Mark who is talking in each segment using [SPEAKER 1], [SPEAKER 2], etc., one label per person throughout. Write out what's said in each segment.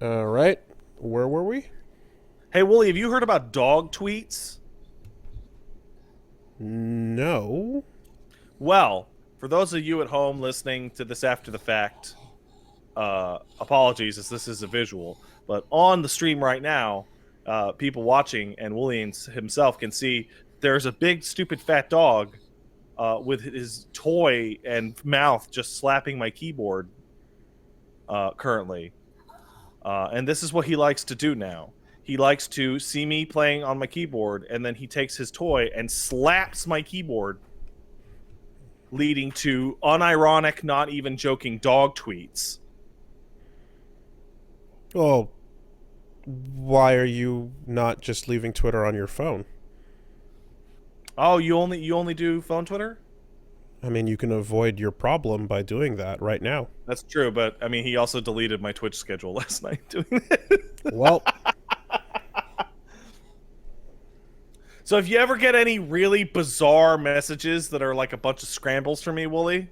[SPEAKER 1] All right. Where were we?
[SPEAKER 2] Hey, Wooly, have you heard about dog tweets?
[SPEAKER 1] No.
[SPEAKER 2] Well, for those of you at home listening to this after the fact, apologies as this is a visual, but on the stream right now, people watching and Wooly himself can see there's a big, stupid, fat dog with his toy and mouth just slapping my keyboard currently. And this is what he likes to do now. He likes to see me playing on my keyboard, and then he takes his toy and slaps my keyboard, leading to unironic, not even joking dog tweets.
[SPEAKER 1] Oh, why are you not just leaving Twitter on your phone?
[SPEAKER 2] Oh, you only do phone Twitter?
[SPEAKER 1] I mean, you can avoid your problem by doing that right now.
[SPEAKER 2] That's true, but I mean, he also deleted my Twitch schedule last night doing it.
[SPEAKER 1] Well,
[SPEAKER 2] So if you ever get any really bizarre messages that are like a bunch of scrambles for me, Wooly,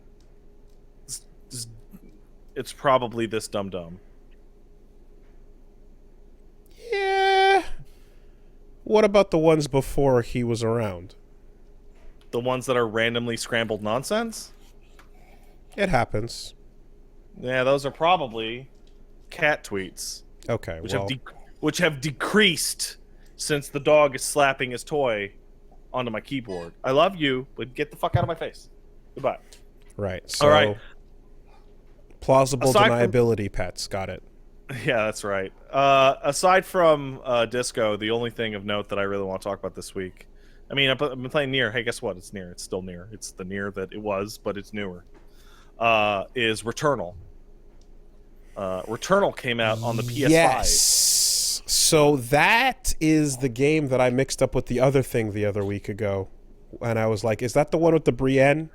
[SPEAKER 2] it's probably this dum-dum.
[SPEAKER 1] yeah. What about the ones before he was around?
[SPEAKER 2] The ones that are randomly scrambled nonsense?
[SPEAKER 1] It happens.
[SPEAKER 2] Yeah, those are probably cat tweets,
[SPEAKER 1] Okay,
[SPEAKER 2] which
[SPEAKER 1] well,
[SPEAKER 2] which have decreased since the dog is slapping his toy onto my keyboard. I love you, but get the fuck out of my face. Goodbye.
[SPEAKER 1] right. So,
[SPEAKER 2] All right.
[SPEAKER 1] plausible
[SPEAKER 2] Aside from-
[SPEAKER 1] deniability pets. Got it.
[SPEAKER 2] Yeah, that's right. Aside from Disco, the only thing of note that I really want to talk about this week, I mean, I've been playing Nier. Hey, guess what? It's Nier. It's still Nier. It's the Nier that it was, but it's newer. Is Returnal. Returnal came out on the PS5.
[SPEAKER 1] Yes. So that is the game that I mixed up with the other thing the other week ago. And I was like, is that the one with the Brienne?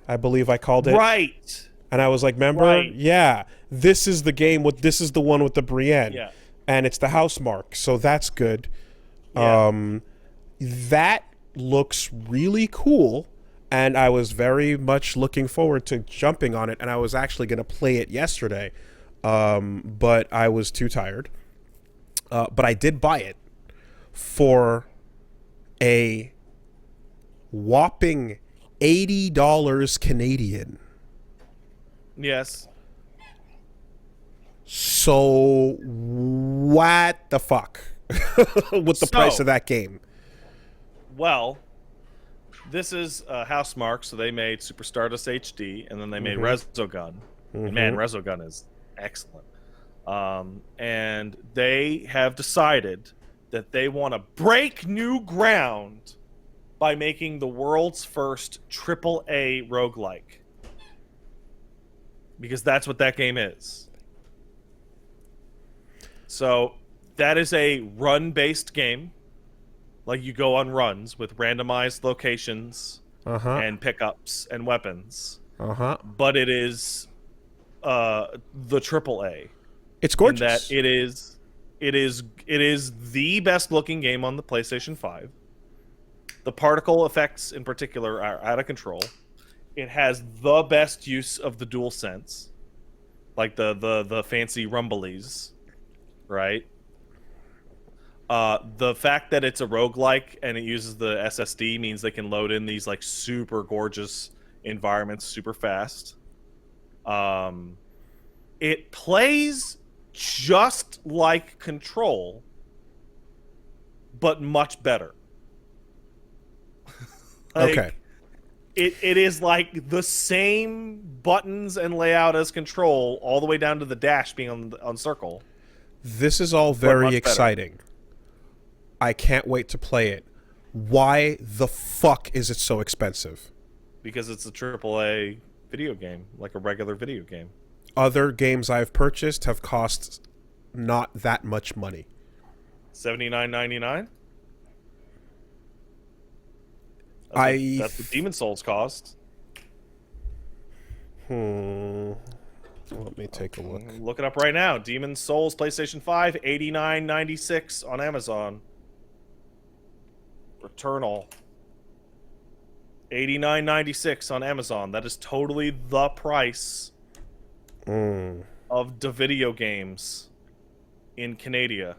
[SPEAKER 1] I believe I called it.
[SPEAKER 2] Right.
[SPEAKER 1] And I was like, remember?
[SPEAKER 2] Right.
[SPEAKER 1] Yeah. This is the game with this is the one with the Brienne.
[SPEAKER 2] Yeah.
[SPEAKER 1] And it's the house mark. So that's good.
[SPEAKER 2] Yeah.
[SPEAKER 1] That looks really cool. And I was very much looking forward to jumping on it. And I was actually going to play it yesterday. But I was too tired. But I did buy it for a whopping $80 Canadian.
[SPEAKER 2] Yes.
[SPEAKER 1] So what the fuck with the price of that game?
[SPEAKER 2] Well, this is Housemarque, so they made Super Stardust HD, and then they made Resogun. And man, Resogun is excellent. And they have decided that they want to break new ground by making the world's first AAA roguelike. Because that's what that game is. So, that is a run-based game. Like, you go on runs with randomized locations and pickups and weapons. But it is the AAA.
[SPEAKER 1] It's gorgeous.
[SPEAKER 2] In that it is the best looking game on the PlayStation 5. The particle effects in particular are out of control. It has the best use of the DualSense, like the fancy rumblies, right? The fact that it's a roguelike and it uses the SSD means they can load in these like super gorgeous environments super fast. It plays just like Control, but much better.
[SPEAKER 1] Okay.
[SPEAKER 2] It is like the same buttons and layout as Control, all the way down to the dash being on circle.
[SPEAKER 1] This is all very exciting. I can't wait to play it. Why the fuck is it so expensive?
[SPEAKER 2] Because it's a AAA video game, like a regular video game.
[SPEAKER 1] Other games I've purchased have cost not that much money.
[SPEAKER 2] $79.99. That's what Demon Souls cost.
[SPEAKER 1] Let me take a look.
[SPEAKER 2] Look it up right now. Demon Souls PlayStation 5, $89.96 on Amazon. Returnal, $89.96 on Amazon. That is totally the price
[SPEAKER 1] Mm.
[SPEAKER 2] of the video games in Canada.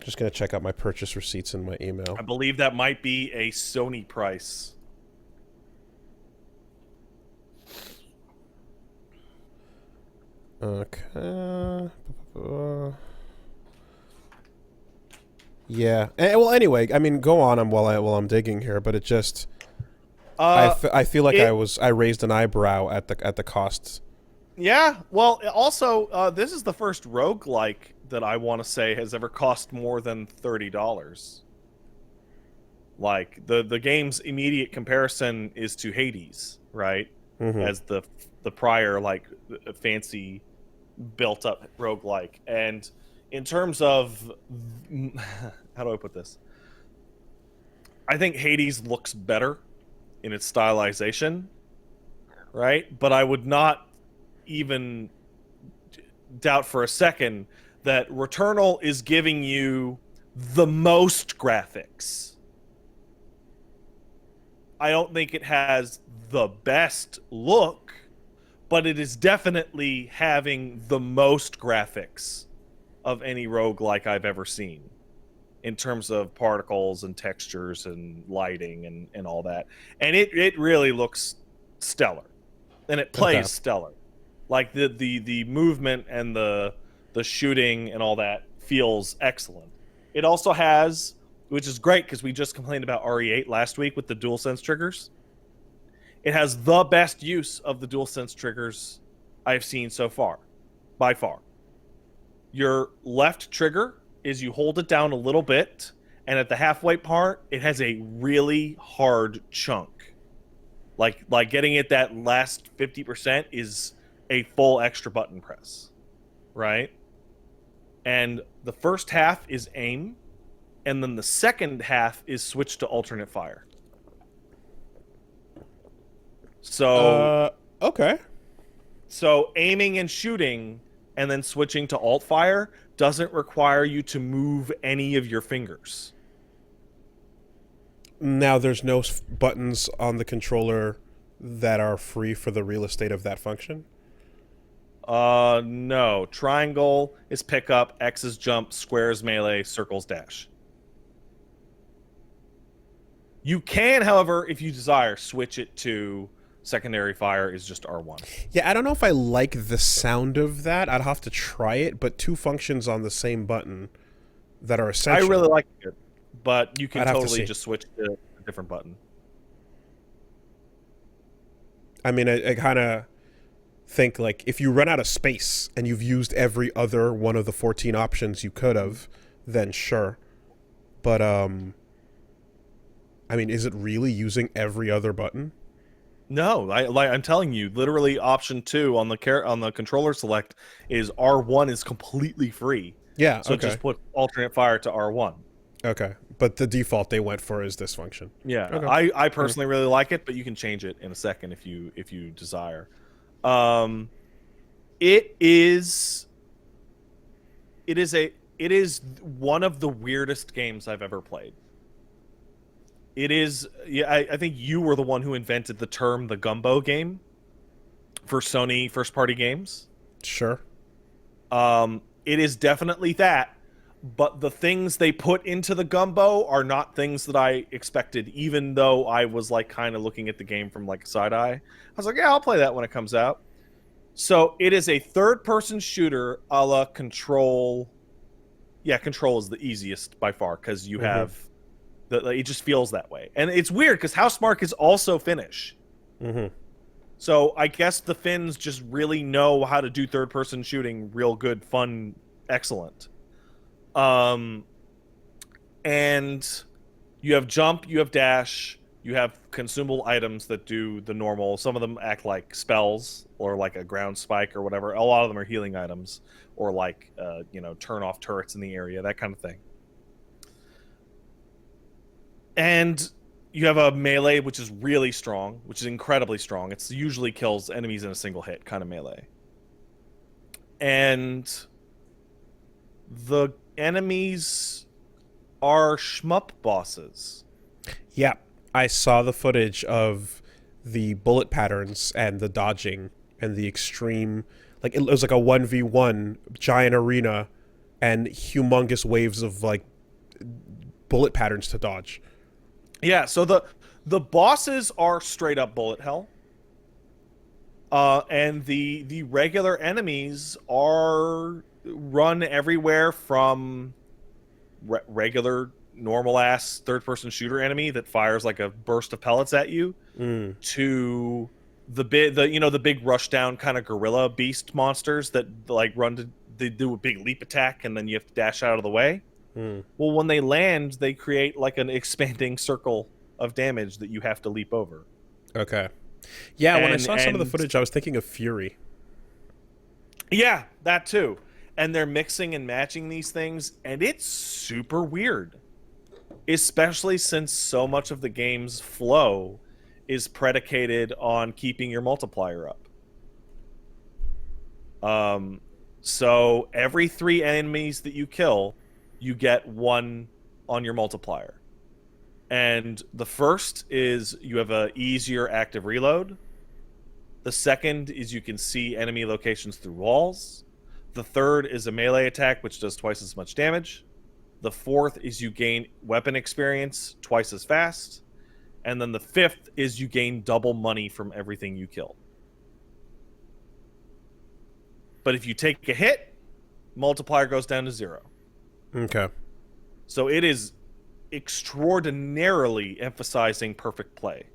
[SPEAKER 1] Just gonna check out my purchase receipts in my email.
[SPEAKER 2] I believe that might be a Sony price.
[SPEAKER 1] Okay. Yeah. Well, anyway, I mean, go on while I'm digging here, but it just I feel like I raised an eyebrow at the costs.
[SPEAKER 2] Yeah. Well, also, this is the first roguelike that I want to say has ever cost more than $30. Like the game's immediate comparison is to Hades, right?
[SPEAKER 1] Mm-hmm.
[SPEAKER 2] As the prior like fancy built up roguelike. And in terms of how do I put this? I think Hades looks better in its stylization, right? But I would not even doubt for a second that Returnal is giving you the most graphics. I don't think it has the best look, but it is definitely having the most graphics of any roguelike I've ever seen in terms of particles and textures and lighting and all that. And it really looks stellar. And it plays stellar. Like the movement and the shooting and all that feels excellent. It also has, which is great because we just complained about RE8 last week with the DualSense triggers. It has the best use of the DualSense triggers I've seen so far, by far. Your left trigger is you hold it down a little bit, and at the halfway part, it has a really hard chunk. Like getting it that last 50% is a full extra button press, right? And the first half is aim, and then the second half is switch to alternate fire. So
[SPEAKER 1] okay.
[SPEAKER 2] So aiming and shooting and then switching to alt fire doesn't require you to move any of your fingers.
[SPEAKER 1] Now there's no buttons on the controller that are free for the real estate of that function?
[SPEAKER 2] No. Triangle is pick up, X is jump, square is melee, circle's dash. You can, however, if you desire, switch it to secondary fire is just R1.
[SPEAKER 1] Yeah, I don't know if I like the sound of that. I'd have to try it, but two functions on the same button that are essential.
[SPEAKER 2] I really like it, but you can
[SPEAKER 1] I'd have to
[SPEAKER 2] totally
[SPEAKER 1] see.
[SPEAKER 2] just switch to a different button.
[SPEAKER 1] I mean, I kind of think, like, if you run out of space and you've used every other one of the 14 options you could have, then sure. But, I mean, is it really using every other button?
[SPEAKER 2] No, I'm telling you, literally option 2 on the controller select is R1 is completely free.
[SPEAKER 1] Yeah,
[SPEAKER 2] so
[SPEAKER 1] okay.
[SPEAKER 2] just put alternate fire to R1.
[SPEAKER 1] Okay, but the default they went for is this function.
[SPEAKER 2] Yeah,
[SPEAKER 1] okay.
[SPEAKER 2] I personally really like it, but you can change it in a second if you desire. It is one of the weirdest games I've ever played. It is, yeah. I think you were the one who invented the term the gumbo game for Sony first-party games.
[SPEAKER 1] Sure.
[SPEAKER 2] It is definitely that, but the things they put into the gumbo are not things that I expected, even though I was like kind of looking at the game from like a side eye. I was like, yeah, I'll play that when it comes out. So it is a third-person shooter a la Control. Yeah, Control is the easiest by far because you have... it just feels that way. And it's weird because Housemarque is also Finnish.
[SPEAKER 1] Mm-hmm.
[SPEAKER 2] So I guess the Finns just really know how to do third-person shooting real good, fun, excellent. And you have jump, you have dash, you have consumable items that do the normal. Some of them act like spells or like a ground spike or whatever. A lot of them are healing items or like, turn off turrets in the area, that kind of thing. And you have a melee, which is really strong, which is incredibly strong. It usually kills enemies in a single hit, kind of melee. And the enemies are shmup bosses.
[SPEAKER 1] Yeah, I saw the footage of the bullet patterns and the dodging and the extreme, like it was like a 1v1 giant arena and humongous waves of like bullet patterns to dodge.
[SPEAKER 2] Yeah, so the bosses are straight up bullet hell. And the regular enemies are run everywhere from regular normal ass third person shooter enemy that fires like a burst of pellets at you to the big rush down kind of gorilla beast monsters that like they do a big leap attack and then you have to dash out of the way. Well, when they land, they create like an expanding circle of damage that you have to leap over.
[SPEAKER 1] Okay. Yeah, when I saw some of the footage, I was thinking of Fury.
[SPEAKER 2] Yeah, that too. And they're mixing and matching these things, and it's super weird. Especially since so much of the game's flow is predicated on keeping your multiplier up. So every 3 enemies that you kill, you get 1 on your multiplier. And the first is you have a easier active reload. The second is you can see enemy locations through walls. The third is a melee attack, which does twice as much damage. The fourth is you gain weapon experience twice as fast. And then the fifth is you gain double money from everything you kill. But if you take a hit, multiplier goes down to 0.
[SPEAKER 1] Okay.
[SPEAKER 2] So it is extraordinarily emphasizing perfect play.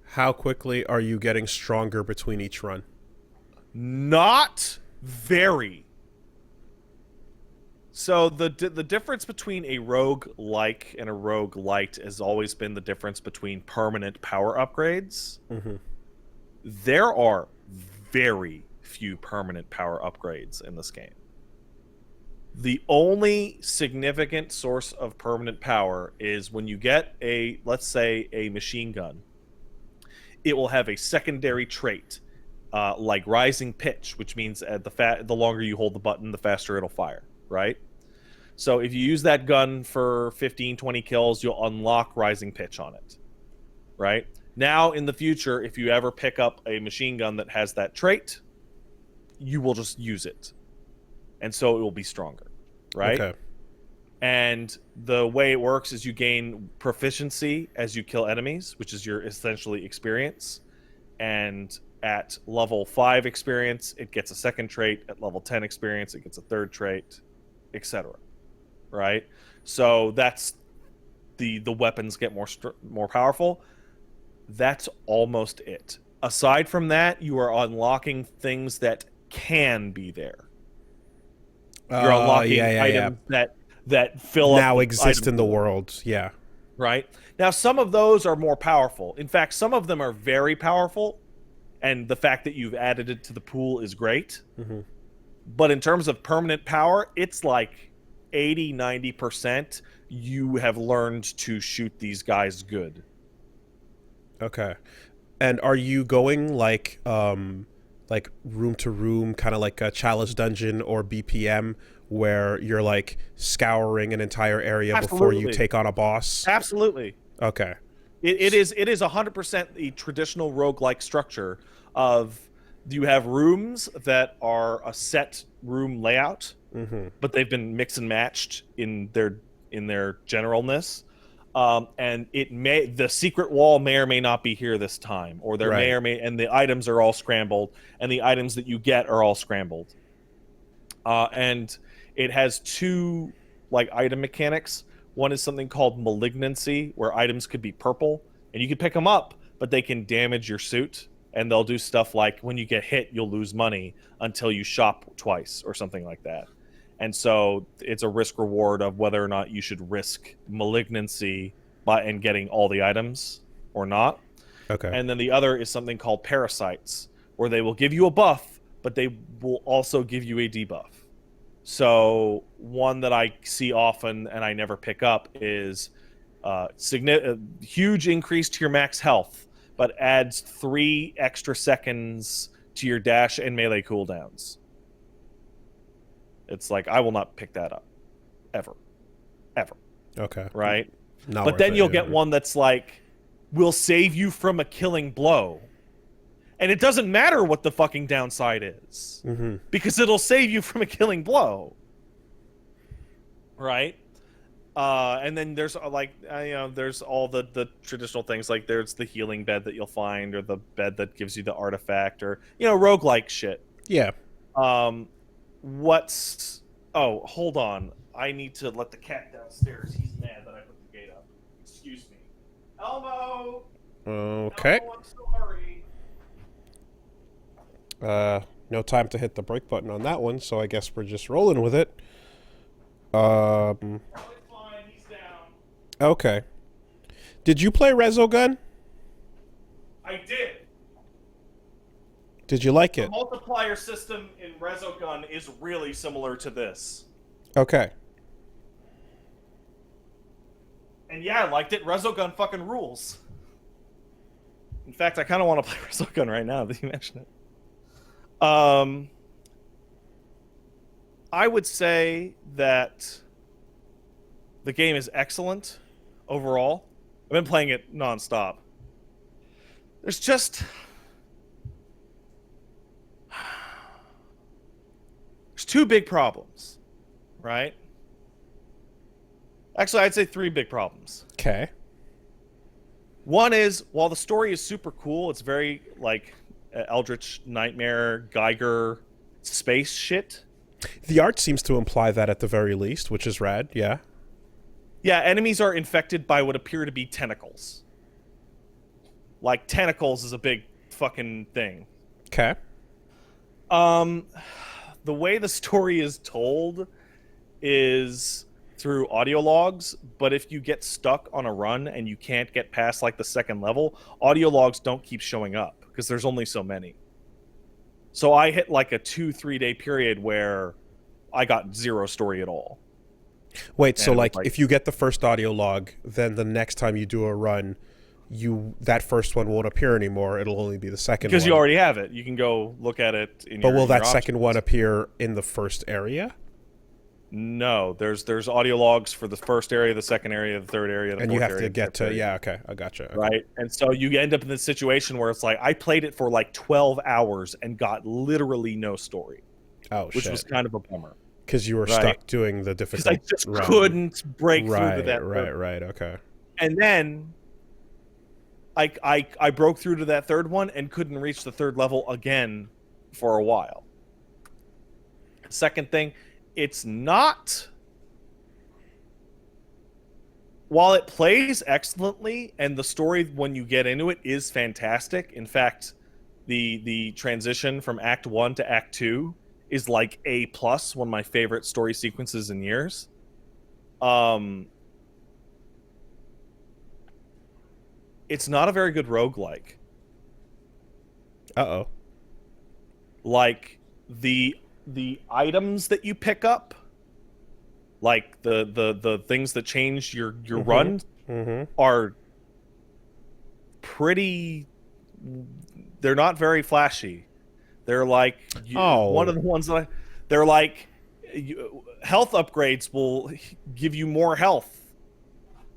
[SPEAKER 1] How quickly are you getting stronger between each run?
[SPEAKER 2] Not very. So the difference between a roguelike and a roguelite has always been the difference between permanent power upgrades. There are very few permanent power upgrades in this game. The only significant source of permanent power is when you get let's say, a machine gun. It will have a secondary trait, like rising pitch, which means the longer you hold the button, the faster it'll fire, right? So if you use that gun for 15, 20 kills, you'll unlock rising pitch on it, right? Now, in the future, if you ever pick up a machine gun that has that trait, you will just use it. And so it will be stronger, right?
[SPEAKER 1] Okay.
[SPEAKER 2] And the way it works is you gain proficiency as you kill enemies, which is your essentially experience. And at level 5 experience, it gets a second trait. At level 10 experience, it gets a third trait, etc. Right? So that's the weapons get more powerful. That's almost it. Aside from that, you are unlocking things that can be there. You're unlocking items that fill
[SPEAKER 1] now
[SPEAKER 2] up
[SPEAKER 1] exist in the world. Yeah.
[SPEAKER 2] Right? Now, some of those are more powerful. In fact, some of them are very powerful, and the fact that you've added it to the pool is great. But in terms of permanent power, it's like 80-90% you have learned to shoot these guys good.
[SPEAKER 1] Okay. And are you going like room to room, kind of like a challenge dungeon or BPM, where you're like scouring an entire area before you take on a boss?
[SPEAKER 2] Absolutely.
[SPEAKER 1] Okay.
[SPEAKER 2] It is 100% the traditional roguelike structure of you have rooms that are a set room layout, but they've been mixed and matched in their generalness. And the secret wall may or may not be here this time, or there may or may, and the items are all scrambled, and the items that you get are all scrambled. And it has 2 like item mechanics. One is something called malignancy, where items could be purple, and you can pick them up, but they can damage your suit, and they'll do stuff like when you get hit, you'll lose money until you shop twice or something like that. And so it's a risk reward of whether or not you should risk malignancy and getting all the items or not.
[SPEAKER 1] Okay.
[SPEAKER 2] And then the other is something called parasites, where they will give you a buff, but they will also give you a debuff. So one that I see often and I never pick up is huge increase to your max health, but adds 3 extra seconds to your dash and melee cooldowns. It's like, I will not pick that up. Ever.
[SPEAKER 1] Okay.
[SPEAKER 2] Right?
[SPEAKER 1] Not
[SPEAKER 2] but then you'll get one that's like will save you from a killing blow. And it doesn't matter what the fucking downside is. Because it'll save you from a killing blow. Right? And then there's there's all the traditional things, like there's the healing bed that you'll find, or the bed that gives you the artifact, or roguelike shit.
[SPEAKER 1] Yeah.
[SPEAKER 2] Oh, hold on. I need to let the cat downstairs. He's mad that I put the gate up. Excuse me. Elmo!
[SPEAKER 1] Okay.
[SPEAKER 2] Elmo, I'm so hurry.
[SPEAKER 1] No time to hit the break button on that one, so I guess we're just rolling with it. Okay. Did you play Resogun?
[SPEAKER 2] I did.
[SPEAKER 1] Did you like
[SPEAKER 2] The
[SPEAKER 1] it?
[SPEAKER 2] multiplier system in Resogun is really similar to this.
[SPEAKER 1] Okay.
[SPEAKER 2] And yeah, I liked it. Resogun fucking rules. In fact, I kind of want to play Resogun right now that you mention it. I would say that the game is excellent overall. I've been playing it nonstop. There's two big problems, right? Actually, I'd say three big problems.
[SPEAKER 1] Okay.
[SPEAKER 2] One is, while the story is super cool, it's very like Eldritch Nightmare, Geiger, space shit.
[SPEAKER 1] The art seems to imply that at the very least, which is rad, yeah.
[SPEAKER 2] Yeah, enemies are infected by what appear to be tentacles. Like, tentacles is a big fucking thing.
[SPEAKER 1] Okay.
[SPEAKER 2] The way the story is told is through audio logs, but if you get stuck on a run and you can't get past, like, the second level, audio logs don't keep showing up, because there's only so many. So I hit, like, a 2-3 day period where I got zero story at all.
[SPEAKER 1] Wait, so like if you get the first audio log, then the next time you do a run, that first one won't appear anymore. It'll only be the second one.
[SPEAKER 2] Because you already have it. You can go look at it in
[SPEAKER 1] But will that
[SPEAKER 2] your
[SPEAKER 1] second
[SPEAKER 2] options.
[SPEAKER 1] one appear in the first area?
[SPEAKER 2] No, there's audio logs for the first area, the second area, the third area, the fourth
[SPEAKER 1] And you have
[SPEAKER 2] area,
[SPEAKER 1] to get to,
[SPEAKER 2] area.
[SPEAKER 1] yeah, okay, I gotcha. Okay.
[SPEAKER 2] Right? And so you end up in this situation where it's like, I played it for like 12 hours and got literally no story.
[SPEAKER 1] Oh,
[SPEAKER 2] which was kind of a bummer.
[SPEAKER 1] Because you were stuck doing the difficult
[SPEAKER 2] Because I just couldn't break through to that.
[SPEAKER 1] Right, okay.
[SPEAKER 2] And then I broke through to that third one and couldn't reach the third level again for a while. Second thing, it's not... While it plays excellently, and the story when you get into it is fantastic. In fact, the transition from Act 1 to Act 2 is like A+, one of my favorite story sequences in years. It's not a very good roguelike.
[SPEAKER 1] Uh-oh.
[SPEAKER 2] Like, the items that you pick up, like the things that change your run, are pretty... They're not very flashy. They're like... One of the ones that they're like... health upgrades will give you more health.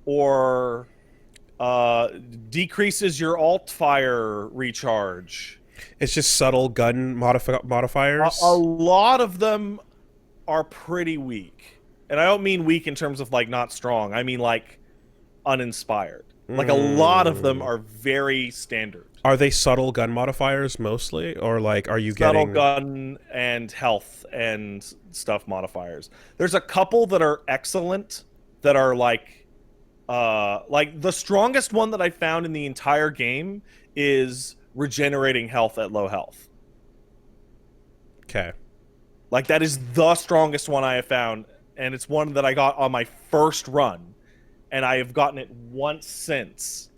[SPEAKER 2] Or... decreases your alt fire recharge.
[SPEAKER 1] It's just subtle gun modifiers?
[SPEAKER 2] A lot of them are pretty weak. And I don't mean weak in terms of, like, not strong. I mean, like, uninspired. Like, a lot of them are very standard.
[SPEAKER 1] Are they subtle gun modifiers mostly? Or, like, are you getting...
[SPEAKER 2] Subtle gun and health and stuff modifiers. There's a couple that are excellent that are, like, the strongest one that I found in the entire game is regenerating health at low health.
[SPEAKER 1] Okay. Like,
[SPEAKER 2] that is the strongest one I have found, and it's one that I got on my first run, and I have gotten it once since,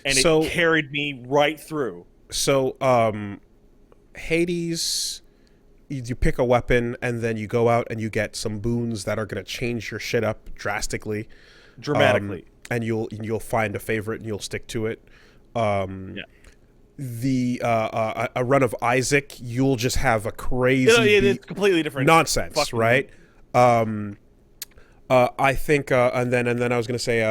[SPEAKER 2] and it carried me right through.
[SPEAKER 1] So, Hades, you pick a weapon, and then you go out and you get some boons that are going to change your shit up dramatically. And you'll find a favorite and you'll stick to it. A run of Isaac, you'll just have a crazy
[SPEAKER 2] it's completely different
[SPEAKER 1] nonsense, right? I think and then I was gonna say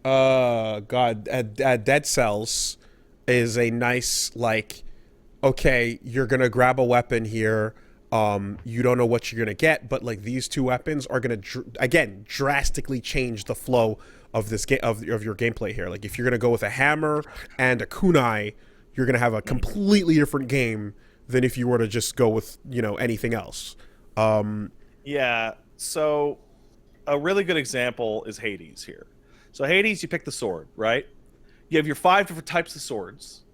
[SPEAKER 1] God, Dead Cells is a nice, like, okay, you're gonna grab a weapon here. You don't know what you're gonna get, but like these two weapons are gonna again drastically change the flow of this game of your gameplay here. Like if you're gonna go with a hammer and a kunai, you're gonna have a completely different game than if you were to just go with anything else.
[SPEAKER 2] Yeah. So a really good example is Hades here. So Hades, you pick the sword, right? You have your 5 different types of swords,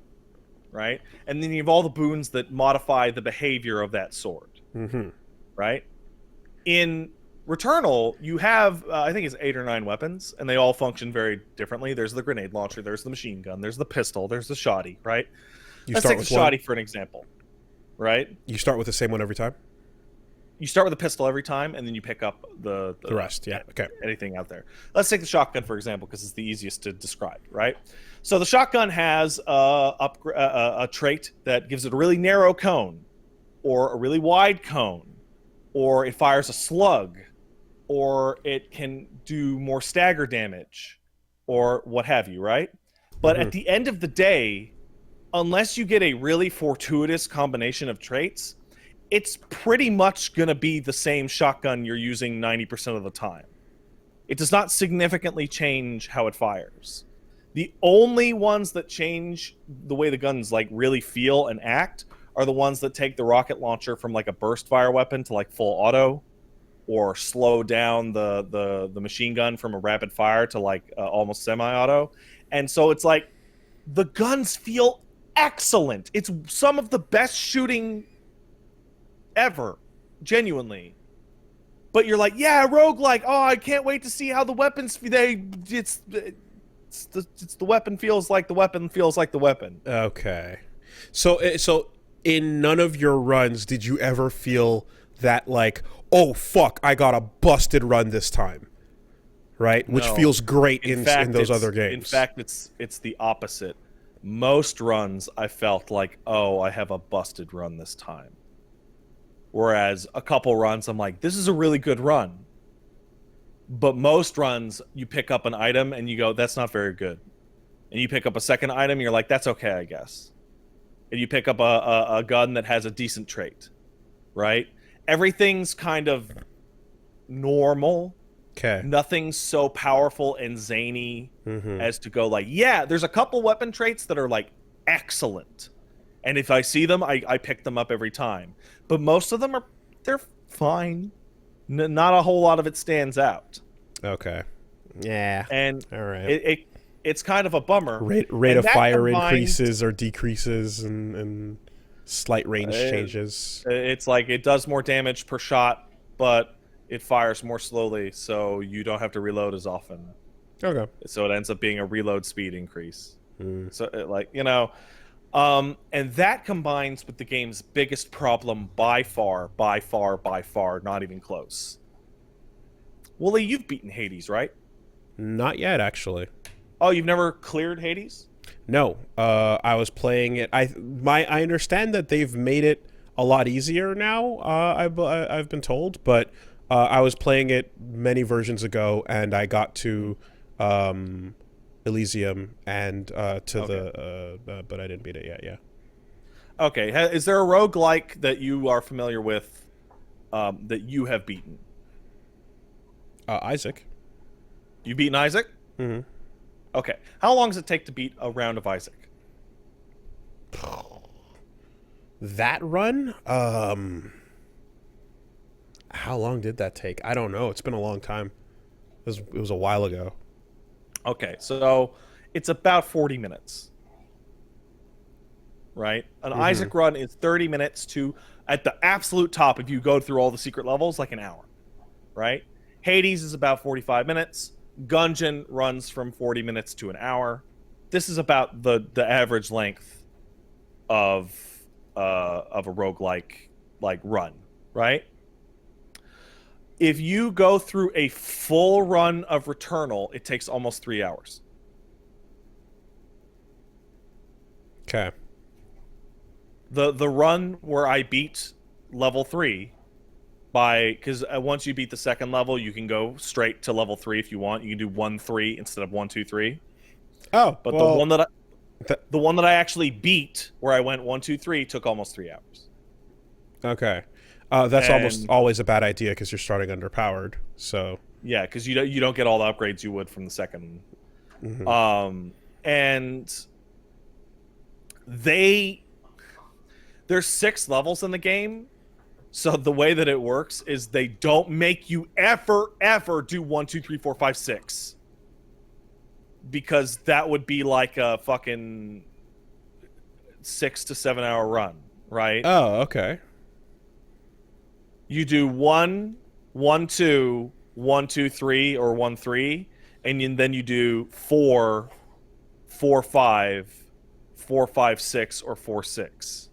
[SPEAKER 2] right? And then you have all the boons that modify the behavior of that sword, right? In Returnal, you have, I think it's 8 or 9 weapons, and they all function very differently. There's the grenade launcher, there's the machine gun, there's the pistol, there's the shoddy, right? Let's take the shoddy for an example, right?
[SPEAKER 1] You start with the same one every time?
[SPEAKER 2] You start with a pistol every time, and then you pick up the
[SPEAKER 1] rest, yeah. Okay.
[SPEAKER 2] Anything out there. Let's take the shotgun, for example, because it's the easiest to describe, right? So the shotgun has a trait that gives it a really narrow cone, or a really wide cone, or it fires a slug, or it can do more stagger damage, or what have you, right? But at the end of the day, unless you get a really fortuitous combination of traits, it's pretty much going to be the same shotgun you're using 90% of the time. It does not significantly change how it fires. The only ones that change the way the guns like really feel and act are the ones that take the rocket launcher from like a burst fire weapon to like full auto, or slow down the machine gun from a rapid fire to like almost semi-auto. And so it's like the guns feel excellent. It's some of the best shooting ever, genuinely. But you're like, yeah, roguelike. Oh, I can't wait to see how the weapons it's the weapon feels like the weapon feels like the weapon.
[SPEAKER 1] Okay. So in none of your runs did you ever feel that like, oh fuck, I got a busted run this time, right? Which feels great in those other games.
[SPEAKER 2] In fact, it's the opposite. Most runs I felt like, oh, I have a busted run this time. Whereas a couple runs I'm like, this is a really good run. But most runs you pick up an item and you go, that's not very good. And you pick up a second item, you're like, that's okay, I guess. And you pick up a gun that has a decent trait, right? Everything's kind of normal.
[SPEAKER 1] Okay.
[SPEAKER 2] Nothing's so powerful and zany as to go like, yeah, there's a couple weapon traits that are like excellent. And if I see them, I pick them up every time. But most of them they're fine. Not a whole lot of it stands out.
[SPEAKER 1] Okay. Yeah.
[SPEAKER 2] And
[SPEAKER 1] all right.
[SPEAKER 2] It's kind of a bummer.
[SPEAKER 1] Rate of fire increases or decreases and slight range changes.
[SPEAKER 2] It's like it does more damage per shot, but it fires more slowly, so you don't have to reload as often.
[SPEAKER 1] Okay.
[SPEAKER 2] So it ends up being a reload speed increase. So and that combines with the game's biggest problem by far, not even close. Woolie, you've beaten Hades, right?
[SPEAKER 1] Not yet, actually.
[SPEAKER 2] Oh, you've never cleared Hades?
[SPEAKER 1] No. I was playing it. I understand that they've made it a lot easier now. I've been told, but I was playing it many versions ago, and I got to Elysium and but I didn't beat it yet. Yeah.
[SPEAKER 2] Okay. Is there a roguelike that you are familiar with that you have beaten?
[SPEAKER 1] Isaac.
[SPEAKER 2] You beaten Isaac?
[SPEAKER 1] Mm-hmm.
[SPEAKER 2] Okay. How long does it take to beat a round of Isaac?
[SPEAKER 1] That run? How long did that take? I don't know. It's been a long time. It was a while ago.
[SPEAKER 2] Okay, so it's about 40 minutes. Right? An Isaac run is 30 minutes to, at the absolute top, if you go through all the secret levels, like an hour. Right? Hades is about 45 minutes. Gungeon runs from 40 minutes to an hour. This is about the average length of a roguelike run, right? If you go through a full run of Returnal, it takes almost 3 hours.
[SPEAKER 1] Okay.
[SPEAKER 2] The run where I beat level 3 because once you beat the second level, you can go straight to level 3 if you want. You can do 1-3 instead of 1-2-3.
[SPEAKER 1] Oh,
[SPEAKER 2] But
[SPEAKER 1] well,
[SPEAKER 2] the one that I actually beat, where I went 1-2-3, took almost 3 hours.
[SPEAKER 1] okay. That's almost
[SPEAKER 2] And
[SPEAKER 1] always a bad idea because you're starting underpowered. So,
[SPEAKER 2] yeah, because you don't get all the upgrades you would from the second.
[SPEAKER 1] mhm.
[SPEAKER 2] And there's 6 levels in the game. So the way that it works is they don't make you ever do 1, 2, 3, 4, 5, 6. Because that would be like a fucking 6 to 7 hour run, right?
[SPEAKER 1] Oh, okay.
[SPEAKER 2] You do 1, 1, 2, 1, 2, 3, or 1, 3, and then you do 4, 4, 5, 4, 5, 6, or 4, 6.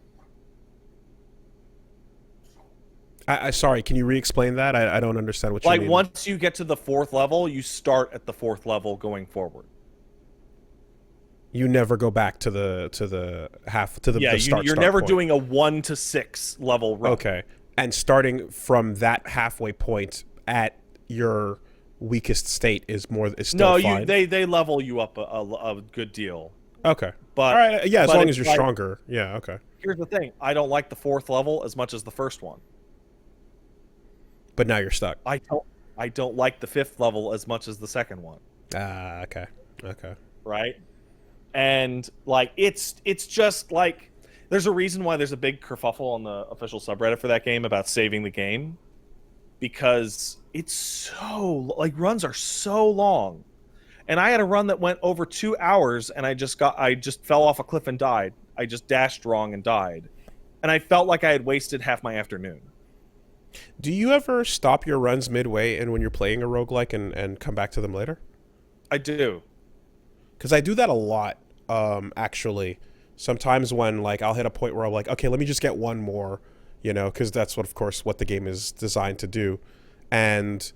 [SPEAKER 1] Sorry, can you re-explain that? I don't understand what you
[SPEAKER 2] Like,
[SPEAKER 1] mean.
[SPEAKER 2] once you get to the 4th level, you start at the 4th level going forward.
[SPEAKER 1] You never go back to the
[SPEAKER 2] Yeah,
[SPEAKER 1] start
[SPEAKER 2] you're never
[SPEAKER 1] point.
[SPEAKER 2] doing a 1 to 6 level run.
[SPEAKER 1] Okay. And starting from that halfway point at your weakest state is still
[SPEAKER 2] No,
[SPEAKER 1] fine.
[SPEAKER 2] they level you up a good deal.
[SPEAKER 1] Okay.
[SPEAKER 2] But
[SPEAKER 1] All right. Yeah, as
[SPEAKER 2] but
[SPEAKER 1] long
[SPEAKER 2] it's
[SPEAKER 1] as you're
[SPEAKER 2] like,
[SPEAKER 1] stronger. Yeah. Okay.
[SPEAKER 2] here's the thing: I don't like the 4th level as much as the first one.
[SPEAKER 1] But now you're stuck.
[SPEAKER 2] I don't like the 5th level as much as the second one.
[SPEAKER 1] Ah. Okay. Okay.
[SPEAKER 2] Right? And like it's just like there's a reason why there's a big kerfuffle on the official subreddit for that game about saving the game, because it's so like runs are so long. And I had a run that went over 2 hours, and I just fell off a cliff and died. I just dashed wrong and died. And I felt like I had wasted half my afternoon.
[SPEAKER 1] Do you ever stop your runs midway and when you're playing a roguelike and come back to them later?
[SPEAKER 2] I do.
[SPEAKER 1] Because I do that a lot, actually. Sometimes when, like, I'll hit a point where I'm like, okay, let me just get one more, because that's what, of course, what the game is designed to do. And,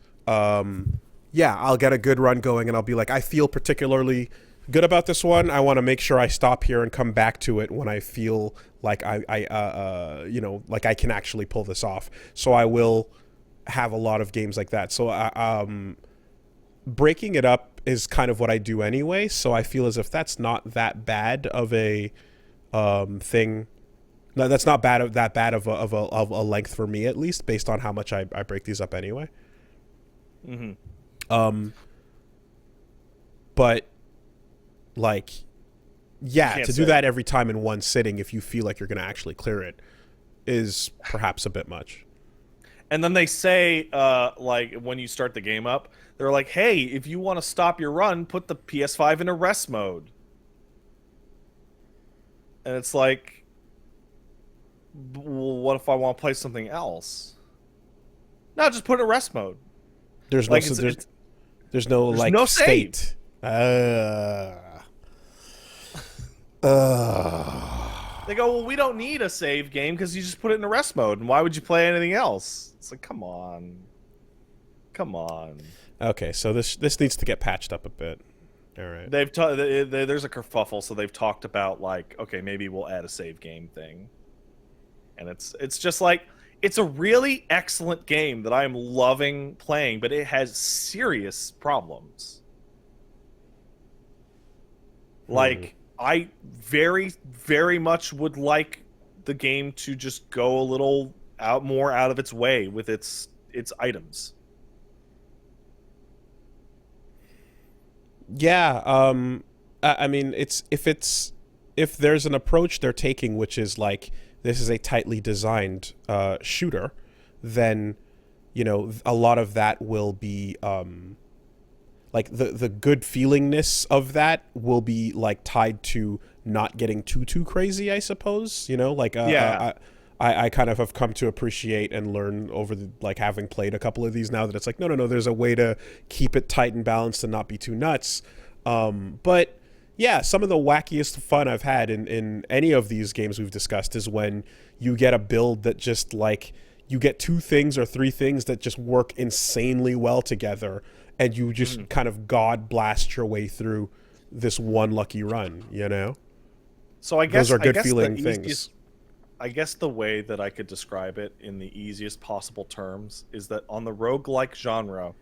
[SPEAKER 1] yeah, I'll get a good run going and I'll be like, I feel particularly good about this one. I want to make sure I stop here and come back to it when I feel like like I can actually pull this off. So I will have a lot of games like that. So, breaking it up is kind of what I do anyway, so I feel as if that's not that bad of a thing. No, that's not that bad of a length for me, at least, based on how much I break these up anyway. But like, yeah, to do that every time in one sitting, if you feel like you're going to actually clear it, is perhaps a bit much.
[SPEAKER 2] And then they say, like, when you start the game up, they're like, hey, if you want to stop your run, put the PS5 in a rest mode. And it's like, well, what if I want to play something else? No, just put it in rest mode.
[SPEAKER 1] There's
[SPEAKER 2] like,
[SPEAKER 1] there's no like
[SPEAKER 2] no
[SPEAKER 1] state.
[SPEAKER 2] save. They go, well, we don't need a save game because you just put it in a rest mode. And why would you play anything else? It's like, come on. Come on.
[SPEAKER 1] Okay, so this needs to get patched up a bit. All right.
[SPEAKER 2] There's a kerfuffle, so they've talked about, like, okay, maybe we'll add a save game thing. And it's just like, it's a really excellent game that I'm loving playing, but it has serious problems. Like, I very, very much would like the game to just go a little more out of its way with its items.
[SPEAKER 1] Yeah, I mean, if there's an approach they're taking, which is like, this is a tightly designed shooter, then a lot of that will be like the good feelingness of that will be like tied to not getting too crazy, I suppose.
[SPEAKER 2] Yeah.
[SPEAKER 1] I kind of have come to appreciate and learn over like having played a couple of these now that it's like, no, there's a way to keep it tight and balanced and not be too nuts. But yeah, some of the wackiest fun I've had in any of these games we've discussed is when you get a build that just like, you get 2 things or 3 things that just work insanely well together, and you just kind of God blast your way through this one lucky run,
[SPEAKER 2] So I guess
[SPEAKER 1] those are good
[SPEAKER 2] I guess
[SPEAKER 1] feeling
[SPEAKER 2] the
[SPEAKER 1] things.
[SPEAKER 2] easiest, I guess the way that I could describe it in the easiest possible terms is that on the roguelike genre,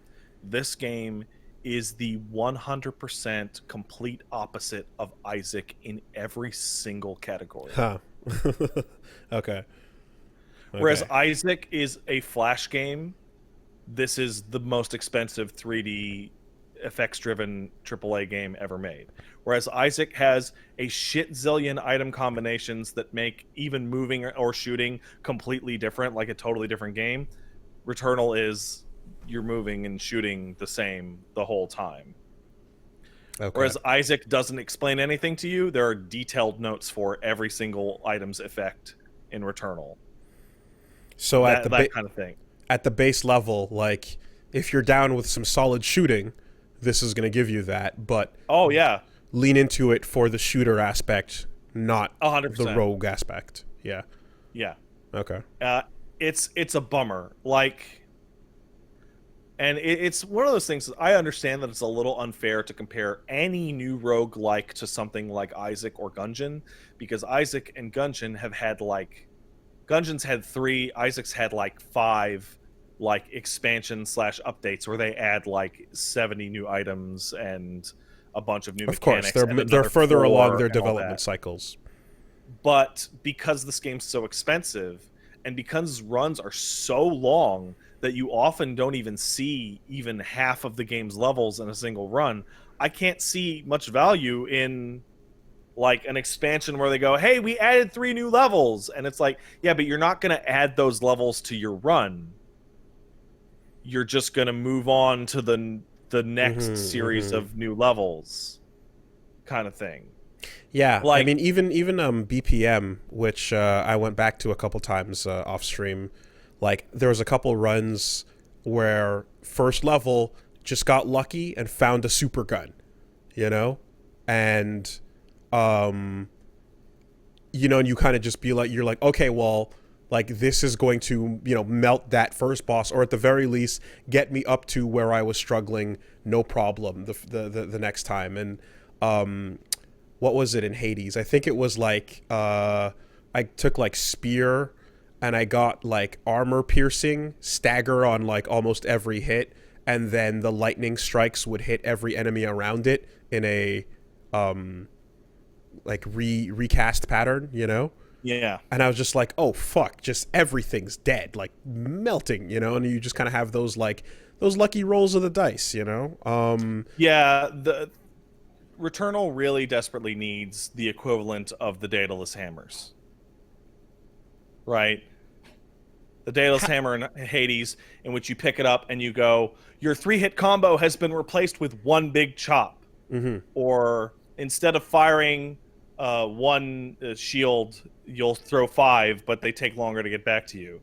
[SPEAKER 2] this game is the 100% complete opposite of Isaac in every single category.
[SPEAKER 1] Huh. Okay.
[SPEAKER 2] Whereas
[SPEAKER 1] Okay.
[SPEAKER 2] Isaac is a flash game, this is the most expensive 3D effects driven AAA game ever made. Whereas Isaac has a shit zillion item combinations that make even moving or shooting completely different, like a totally different game. Returnal is you're moving and shooting the same the whole time.
[SPEAKER 1] Okay.
[SPEAKER 2] Whereas Isaac doesn't explain anything to you, there are detailed notes for every single item's effect in Returnal.
[SPEAKER 1] So
[SPEAKER 2] That kind of thing.
[SPEAKER 1] at the base level, like if you're down with some solid shooting, this is going to give you that, but
[SPEAKER 2] Oh yeah,
[SPEAKER 1] lean into it for the shooter aspect, not the
[SPEAKER 2] 100%.
[SPEAKER 1] rogue aspect. Yeah.
[SPEAKER 2] Yeah.
[SPEAKER 1] Okay.
[SPEAKER 2] It's a bummer. Like, and it's one of those things that I understand that it's a little unfair to compare any new roguelike to something like Isaac or Gungeon, because Isaac and Gungeon have had like Gungeon's had 3, Isaac's had like 5 like expansion slash updates where they add like 70 new items and a bunch of new
[SPEAKER 1] Of course,
[SPEAKER 2] mechanics and
[SPEAKER 1] they're
[SPEAKER 2] another
[SPEAKER 1] further along
[SPEAKER 2] 4
[SPEAKER 1] their
[SPEAKER 2] and all
[SPEAKER 1] development
[SPEAKER 2] that.
[SPEAKER 1] cycles.
[SPEAKER 2] But because this game's so expensive and because runs are so long that you often don't even see even half of the game's levels in a single run, I can't see much value in like an expansion where they go, hey, we added 3 new levels. And it's like, yeah, but you're not going to add those levels to your run. You're just going to move on to the next series of new levels kind of thing.
[SPEAKER 1] Yeah, I
[SPEAKER 2] Like,
[SPEAKER 1] mean, even BPM, which I went back to a couple times off stream, like there was a couple runs where first level just got lucky and found a super gun, you know, and and you kind of just be like, you're like, okay, well, like this is going to melt that first boss, or at the very least get me up to where I was struggling, no problem, the next time. And what was it in Hades? I think it was like I took like spear and I got like armor piercing, stagger on like almost every hit, and then the lightning strikes would hit every enemy around it in a like recast pattern,
[SPEAKER 2] yeah.
[SPEAKER 1] And I was just like, oh fuck, just everything's dead, like melting, and you just kind of have those lucky rolls of the dice,
[SPEAKER 2] Yeah, the Returnal really desperately needs the equivalent of the Daedalus hammers. Right? The Daedalus hammer in Hades, in which you pick it up and you go, your 3-hit combo has been replaced with one big chop. Or instead of firing one shield, you'll throw 5, but they take longer to get back to you.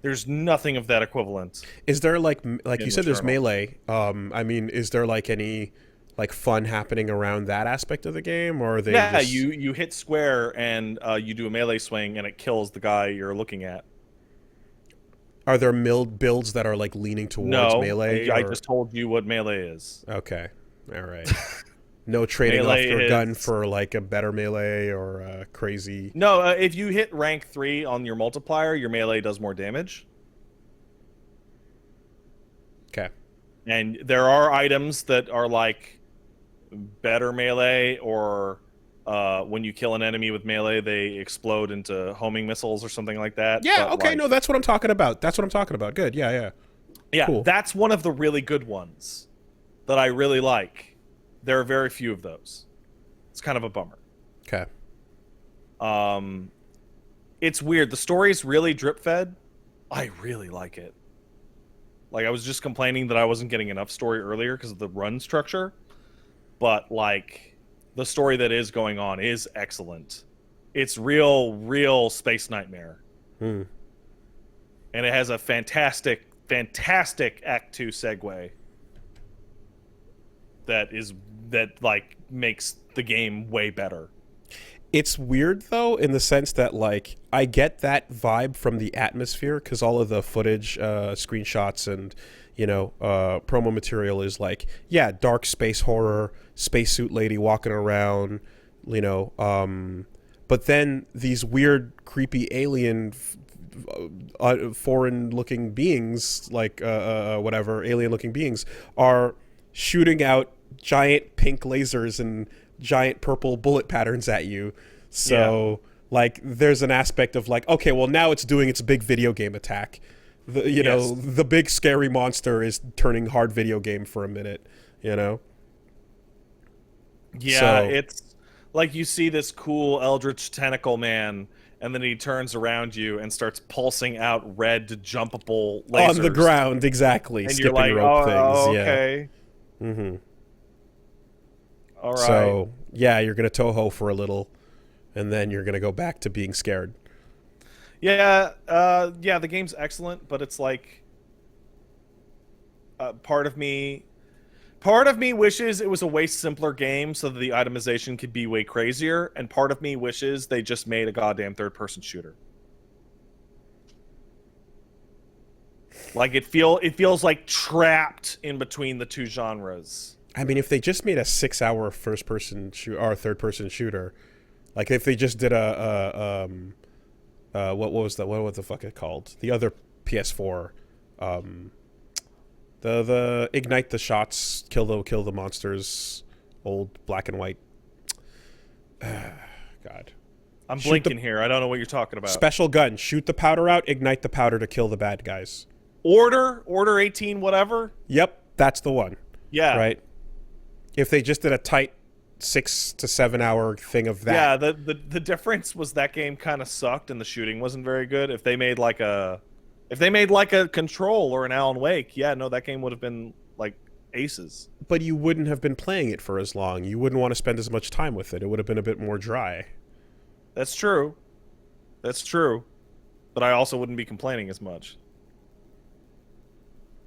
[SPEAKER 2] There's nothing of that equivalent.
[SPEAKER 1] Is there like you said, there's
[SPEAKER 2] Returnal.
[SPEAKER 1] melee? I mean, is there like any like fun happening around that aspect of the game, or are they
[SPEAKER 2] Yeah,
[SPEAKER 1] just...
[SPEAKER 2] you hit square and you do a melee swing and it kills the guy you're looking at.
[SPEAKER 1] Are there builds that are like leaning towards
[SPEAKER 2] No,
[SPEAKER 1] melee?
[SPEAKER 2] I
[SPEAKER 1] Or...
[SPEAKER 2] just told you what melee is.
[SPEAKER 1] Okay, all right. No trading off
[SPEAKER 2] Melee
[SPEAKER 1] your gun
[SPEAKER 2] is
[SPEAKER 1] for like a better melee or a crazy...
[SPEAKER 2] no. If you hit rank 3 on your multiplier, your melee does more damage.
[SPEAKER 1] Okay.
[SPEAKER 2] And there are items that are like better melee, or when you kill an enemy with melee, they explode into homing missiles or something like that.
[SPEAKER 1] Yeah.
[SPEAKER 2] But
[SPEAKER 1] Okay.
[SPEAKER 2] like,
[SPEAKER 1] No, that's what I'm talking about. That's what I'm talking about. Good. Yeah. Yeah.
[SPEAKER 2] yeah,
[SPEAKER 1] Cool.
[SPEAKER 2] that's one of the really good ones that I really like. There are very few of those. It's kind of a bummer.
[SPEAKER 1] Okay.
[SPEAKER 2] It's weird. The story's really drip fed. I really like it. Like, I was just complaining that I wasn't getting enough story earlier because of the run structure, but like the story that is going on is excellent. It's real space nightmare.
[SPEAKER 1] Hmm.
[SPEAKER 2] And it has a fantastic Act 2 segue that like makes the game way better.
[SPEAKER 1] It's weird though, in the sense that like I get that vibe from the atmosphere, because all of the footage, screenshots, and promo material is like, yeah, dark space horror, spacesuit lady walking around, but then these weird, creepy alien, foreign-looking beings, like whatever alien-looking beings, are shooting out giant pink lasers and giant purple bullet patterns at you. So like, there's an aspect of like, okay, well now it's doing its big video game attack. You know, the big scary monster is turning hard video game for a minute. You know.
[SPEAKER 2] Yeah,
[SPEAKER 1] So,
[SPEAKER 2] it's like you see this cool eldritch tentacle man, and then he turns around you and starts pulsing out red jumpable lasers
[SPEAKER 1] on the ground, exactly,
[SPEAKER 2] and you're
[SPEAKER 1] skipping
[SPEAKER 2] like,
[SPEAKER 1] rope
[SPEAKER 2] oh,
[SPEAKER 1] things.
[SPEAKER 2] okay,
[SPEAKER 1] Yeah. Mm-hmm.
[SPEAKER 2] all right.
[SPEAKER 1] So yeah, you're gonna Toho for a little, and then you're gonna go back to being scared.
[SPEAKER 2] Yeah, yeah, the game's excellent, but it's like part of me wishes it was a way simpler game so that the itemization could be way crazier, and part of me wishes they just made a goddamn third-person shooter. Like it feels like trapped in between the two genres.
[SPEAKER 1] I mean, if they just made a 6-hour first-person or third-person shooter, like if they just did what was that? What the fuck it called? The other PS4, the ignite the shots, kill the monsters, old black and white. God,
[SPEAKER 2] I'm blinking here. I don't know what you're talking about.
[SPEAKER 1] Special gun, shoot the powder out, ignite the powder to kill the bad guys.
[SPEAKER 2] Order 18, whatever.
[SPEAKER 1] Yep, that's the one.
[SPEAKER 2] Yeah.
[SPEAKER 1] Right. If they just did a tight 6 to 7 hour thing of that.
[SPEAKER 2] Yeah, the difference was that game kind of sucked and the shooting wasn't very good. If they made like a Control or an Alan Wake, yeah, no, that game would have been like aces.
[SPEAKER 1] But you wouldn't have been playing it for as long. You wouldn't want to spend as much time with it. It would have been a bit more dry.
[SPEAKER 2] That's true. That's true. But I also wouldn't be complaining as much.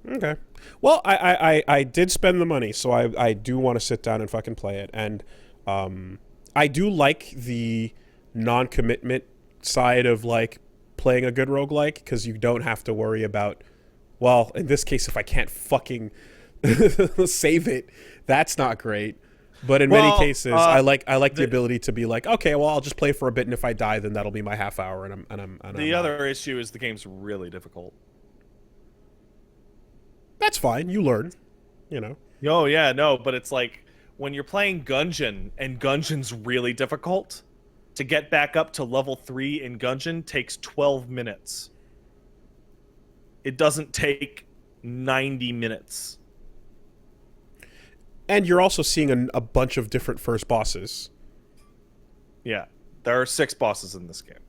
[SPEAKER 1] Okay. Well, I did spend the money, so I do want to sit down and fucking play it. And I do like the non-commitment side of like playing a good roguelike, because you don't have to worry about, well, in this case, if I can't fucking save it, that's not great. But in many cases, I like the ability to be like, okay, well, I'll just play for a bit, and if I die, then that'll be my half hour, and I'm
[SPEAKER 2] the other issue is the game's really difficult.
[SPEAKER 1] That's fine. You learn, you know.
[SPEAKER 2] Oh yeah, no, but it's like when you're playing Gungeon and Gungeon's really difficult, to get back up to level 3 in Gungeon takes 12 minutes. It doesn't take 90 minutes.
[SPEAKER 1] And you're also seeing a bunch of different first bosses.
[SPEAKER 2] Yeah, there are 6 bosses in this game.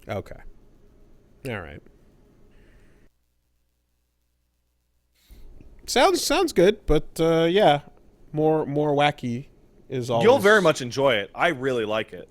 [SPEAKER 1] Okay. All right. Sounds good, but yeah, more wacky is all.
[SPEAKER 2] You'll very much enjoy it. I really like it.